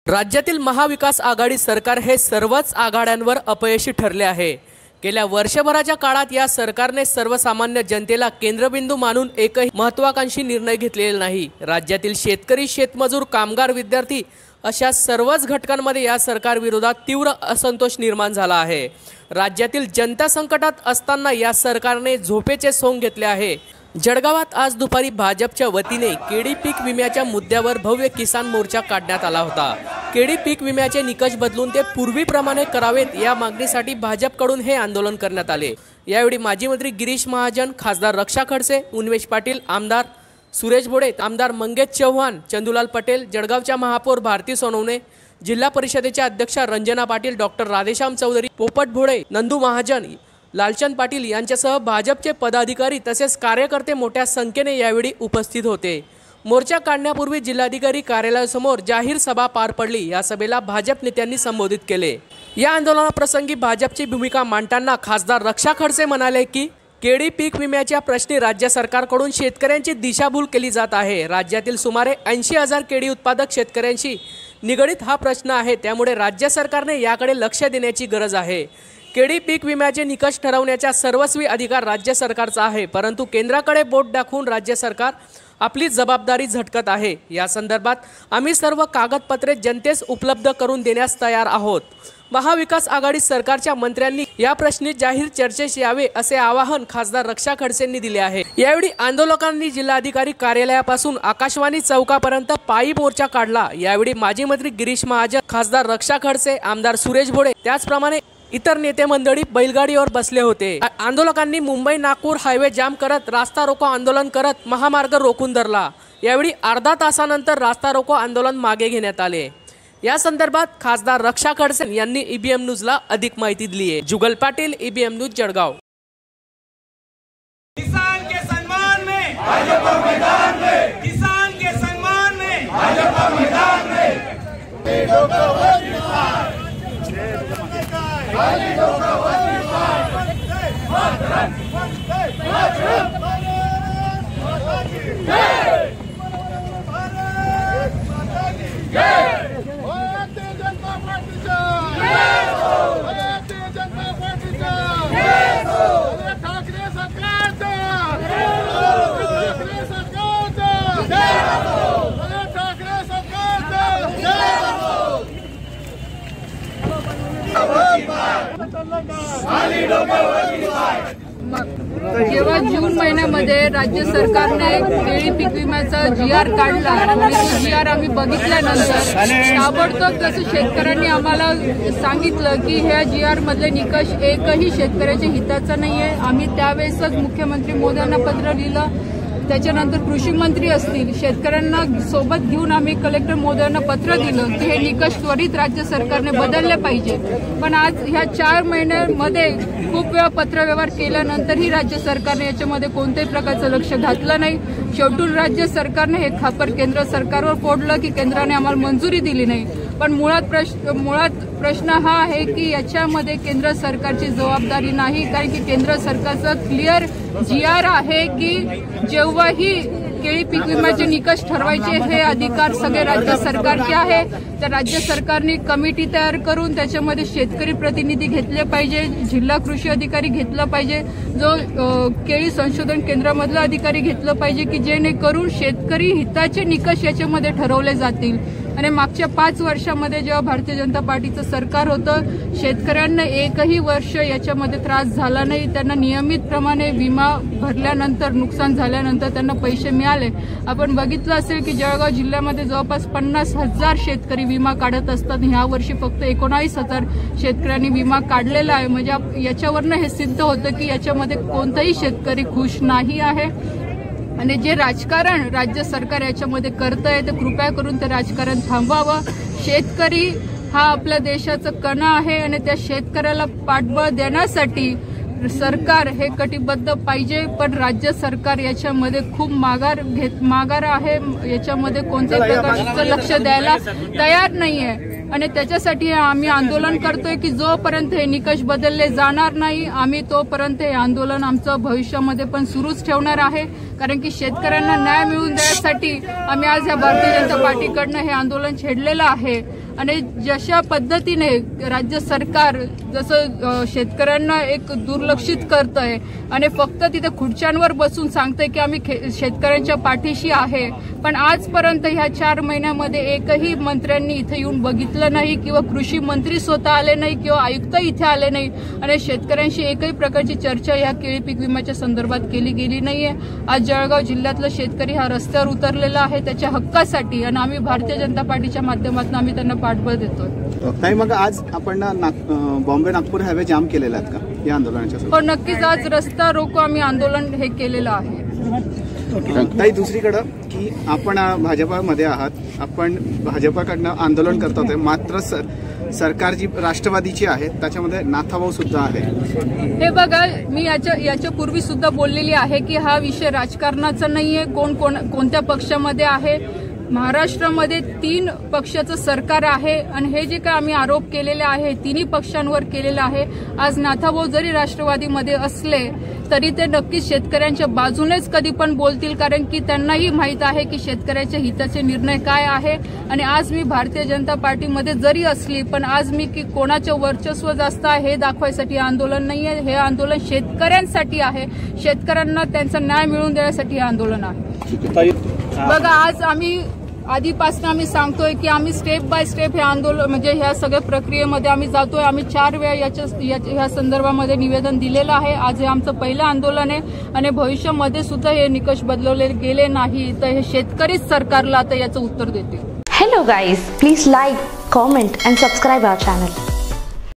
राज्यातील महाविकास आघाडी सरकार हे सर्वच आघाड्यांवर अपयशी ठरले आहे। गेल्या वर्षभराच्या काळात या सरकारने सर्वसामान्य जनतेला केंद्रबिंदू मानून एकही महत्त्वाकांक्षी निर्णय घेतलेला नाही। राज्यातील शेतकरी, शेतमजूर, कामगार, विद्यार्थी अशा सर्वच घटकांमध्ये या सरकार विरोधात तीव्र असंतोष निर्माण झाला आहे। राज्यातील जनता संकटात असताना या सरकारने झोपेचे सोंग घेतले आहे। जळगावात आज दुपारी भाजपच्या वतीने केळी पीक विम्याच्या मुद्द्यावर भव्य किसान मोर्चा काढण्यात आला होता। केळी पीक विम्याचे निकष बदलून ते पूर्वीप्रमाणे करावेत या मागणीसाठी भाजपकडून हे आंदोलन करण्यात आले। यावेळी माजी मंत्री गिरीश महाजन, खासदार रक्षा खडसे, उन्मेष पाटील, आमदार सुरेश भोडे, आमदार मंगेश चव्हाण, चंदुलाल पटेल, जळगावच्या महापौर भारती सोनवणे, जिल्हा परिषदेच्या अध्यक्षा रंजना पाटील, डॉक्टर राधेश्याम चौधरी, पोपट भोडे, नंदू महाजन, लालचंद पाटील यांच्यासह भाजपचे पदाधिकारी तसेच कार्यकर्ते मोठ्या संख्येने यावेळी उपस्थित होते। मोर्चा काढण्यापूर्वी जिल्हाधिकारी कार्यालयासमोर जाहीर सभा पार पडली। या सभेला भाजप नेत्यांनी संबोधित केले। या आंदोलनाप्रसंगी भाजपची भूमिका मांडताना खासदार रक्षा खडसे म्हणाले की केळी पीक विम्याच्या प्रश्नी राज्य सरकारकडून शेतकऱ्यांची दिशाभूल केली जात आहे। राज्यातील सुमारे 80,000 केळी उत्पादक शेतकऱ्यांशी निगडीत हा प्रश्न आहे, त्यामुळे राज्य सरकारने याकडे लक्ष देण्याची गरज आहे। केळी पीक विम्याचे निकष ठरवण्याचा सर्वस्वी अधिकार राज्य सरकारचा आहे, परंतु केंद्राकडे बोट दाखवून राज्य सरकार आपली जबाबदारी झटकत आहे। या संदर्भात आम्ही सर्व कागदपत्रे जनतेस उपलब्ध करून देण्यास तयार आहोत। महाविकास आघाडी सरकारच्या मंत्र्यांनी या प्रश्नी जाहीर चर्चेस यावे असे आवाहन खासदार रक्षा खडसेंनी दिले आहे। यावेळी आंदोलकांनी जिल्हाधिकारी कार्यालयापासून आकाशवाणी चौकापर्यंत पायी मोर्चा काढला। यावेळी माजी मंत्री गिरीश महाजन, खासदार रक्षा खडसे, आमदार सुरेश भोडे, त्याचप्रमाणे इतर नेते मंडळी बैलगाडीवर बसले होते। आंदोलकांनी मुंबई नागपूर हायवे जाम करत रास्ता रोको आंदोलन करत महामार्ग रोखून धरला। यावेळी अर्धा तासानंतर रास्ता रोको आंदोलन मागे घेण्यात आले। या संदर्भात खासदार रक्षा खडसे यांनी ईबीएम न्यूजला अधिक माहिती दिली आहे। जुगल पाटील, ईबीएम न्यूज, जळगाव। किसान के सम्मान में भाजपा मैदान में, किसान के सम्मान में भाजपा मैदान में। जेव्हा जून महिन्यामध्ये राज्य सरकारने केळी पीक विम्याचा GR काढला आणि तो GR आम्ही बघितल्यानंतर ताबडतोब जसं शेतकऱ्यांनी आम्हाला सांगितलं की ह्या GR मधले निकष एकही शेतकऱ्याच्या हिताचा नाहीये। आम्ही त्यावेळेसच मुख्यमंत्री मोदयांना पत्र लिहिलं, त्याच्यानंतर कृषी मंत्री असतील, शेतकऱ्यांना सोबत घेऊन आम्ही कलेक्टर महोदयांना पत्र दिलं की हे निकष त्वरित राज्य सरकारने बदलले पाहिजे। पण आज ह्या 4 महिन्यांमध्ये खूप वेळा पत्रव्यवहार केल्यानंतरही राज्य सरकारने याच्यामध्ये कोणत्याही प्रकारचं लक्ष घातलं नाही। शेवटून राज्य सरकारने हे खापर केंद्र सरकारवर फोडलं की केंद्राने आम्हाला मंजुरी दिली नाही। पण मुळात प्रश्न हा आहे की याच्यामध्ये केंद्र सरकारची जबाबदारी नाही, कारण की केंद्र सरकारचं क्लिअर GR आहे की जेव्हाही केळी पीक विम्याचे निकष ठरवायचे हे अधिकार सगळे राज्य सरकारचे आहे। तर राज्य सरकारने कमिटी तयार करून त्याच्यामध्ये शेतकरी प्रतिनिधी घेतले पाहिजे, जिल्हा कृषी अधिकारी घेतला पाहिजे, जो केळी संशोधन केंद्रामधला अधिकारी घेतलं पाहिजे की जेणेकरून शेतकरी हिताचे निकष याच्यामध्ये ठरवले जातील। आणि मागच्या 5 वर्षामध्ये जेव्हा भारतीय जनता पार्टीचं सरकार होतं, शेतकऱ्यांना एकही वर्ष याच्यामध्ये त्रास झाला नाही। त्यांना नियमितप्रमाणे विमा भरल्यानंतर, नुकसान झाल्यानंतर त्यांना पैसे मिळाले। आपण बघितलं असेल की जळगाव जिल्ह्यामध्ये जवळपास 50,000 शेतकरी विमा काढत असतात। ह्या वर्षी फक्त 19,000 शेतकऱ्यांनी विमा काढलेला आहे। म्हणजे याच्यावरनं हे सिद्ध होतं की याच्यामध्ये कोणताही शेतकरी खुश नाही आहे। आणि जे राजकारण राज्य सरकार याच्यामध्ये करतंय ते कृपया करून ते राजकारण थांबवावं। शेतकरी हा आपल्या देशाचा कणा आहे आणि त्या शेतकऱ्याला पाठबळ देण्यासाठी सरकार हे कटिबद्ध पाहिजे। पण राज्य सरकार याच्यामध्ये खूप माघार आहे, याच्यामध्ये कोणत्याही प्रकारचं लक्ष द्यायला तयार नाहीये। आणि त्याच्यासाठी आम्ही आंदोलन करतोय की जोपर्यंत हे निकष बदलले जाणार नाही आम्ही तोपर्यंत हे आंदोलन आमचं भविष्यामध्ये पण सुरूच ठेवणार आहे। कारण की शेतकऱ्यांना न्याय मिळवून देण्यासाठी आम्ही आज या भारतीय जनता पार्टीकडनं हे आंदोलन छेडलेलं आहे। आणि जशा पद्धतीने राज्य सरकार जसं शेतकऱ्यांना एक दुर्लक्षित करतंय आणि फक्त तिथे खुर्च्यांवर बसून सांगतंय की आम्ही शेतकऱ्यांच्या पाठीशी आहे, पण आजपर्यंत ह्या 4 महिन्यामध्ये एकही मंत्र्यांनी इथे येऊन बघितलं नाही किंवा कृषी मंत्री स्वतः आले नाही किंवा आयुक्त इथे आले नाही आणि शेतकऱ्यांशी एकही प्रकारची चर्चा या केळी पीक विम्याच्या संदर्भात केली गेली नाहीये। आज जळगाव जिल्ह्यातला शेतकरी हा रस्त्यावर उतरलेला आहे त्याच्या हक्कासाठी आणि आम्ही भारतीय जनता पार्टीच्या माध्यमातून आम्ही त्यांना पाठबळ देतोय। ताई, मग आज आपण बॉम्बे नागपूर हायवे जाम केलेला आहेत का या आंदोलनाच्या? हो, नक्कीच आज रस्ता रोको आम्ही आंदोलन हे केलेलं आहे। ताई, दुसरीकडं की आपण भाजपामध्ये आहात, आपण भाजपाकडनं आंदोलन करत होते, मात्र सरकार जी राष्ट्रवादीची आहे त्याच्यामध्ये नाथाभाऊ सुद्धा आहे। हे बघा, मी याच्या पूर्वी सुद्धा बोललेली आहे की हा विषय राजकारणाचा नाहीये, कोणत्या पक्षामध्ये आहे। महाराष्ट्रामध्ये 3 पक्षाचं सरकार आहे आणि हे जे काही आम्ही आरोप केलेले आहे तिन्ही पक्षांवर केलेला आहे। आज नाथाभाऊ जरी राष्ट्रवादीमध्ये असले तरी ते नक्कीच शेतकऱ्यांच्या बाजूनेच कधी पण बोलतील, कारण की त्यांनाही माहीत आहे की शेतकऱ्याच्या हिताचे निर्णय काय आहे। आणि आज मी भारतीय जनता पार्टीमध्ये जरी असली पण आज मी की कोणाचं वर्चस्व जास्त आहे हे दाखवायसाठी आंदोलन नाहीये, हे आंदोलन शेतकऱ्यांसाठी आहे, शेतकऱ्यांना त्यांचा न्याय मिळवून देण्यासाठी हे आंदोलन आहे। बघा, आज आम्ही आधीपासून आम्ही सांगतोय की आम्ही स्टेप बाय स्टेप हे आंदोलन म्हणजे ह्या सगळ्या प्रक्रियेमध्ये आम्ही जातोय। आम्ही 4 वेळा या संदर्भामध्ये निवेदन दिलेलं आहे। आज हे आमचं पहिलं आंदोलन आहे आणि भविष्यामध्ये सुद्धा हे निकष बदलवले गेले नाही तर हे शेतकरीच सरकारला आता याचं उत्तर देतील। Hello guys, please like, comment and subscribe our channel.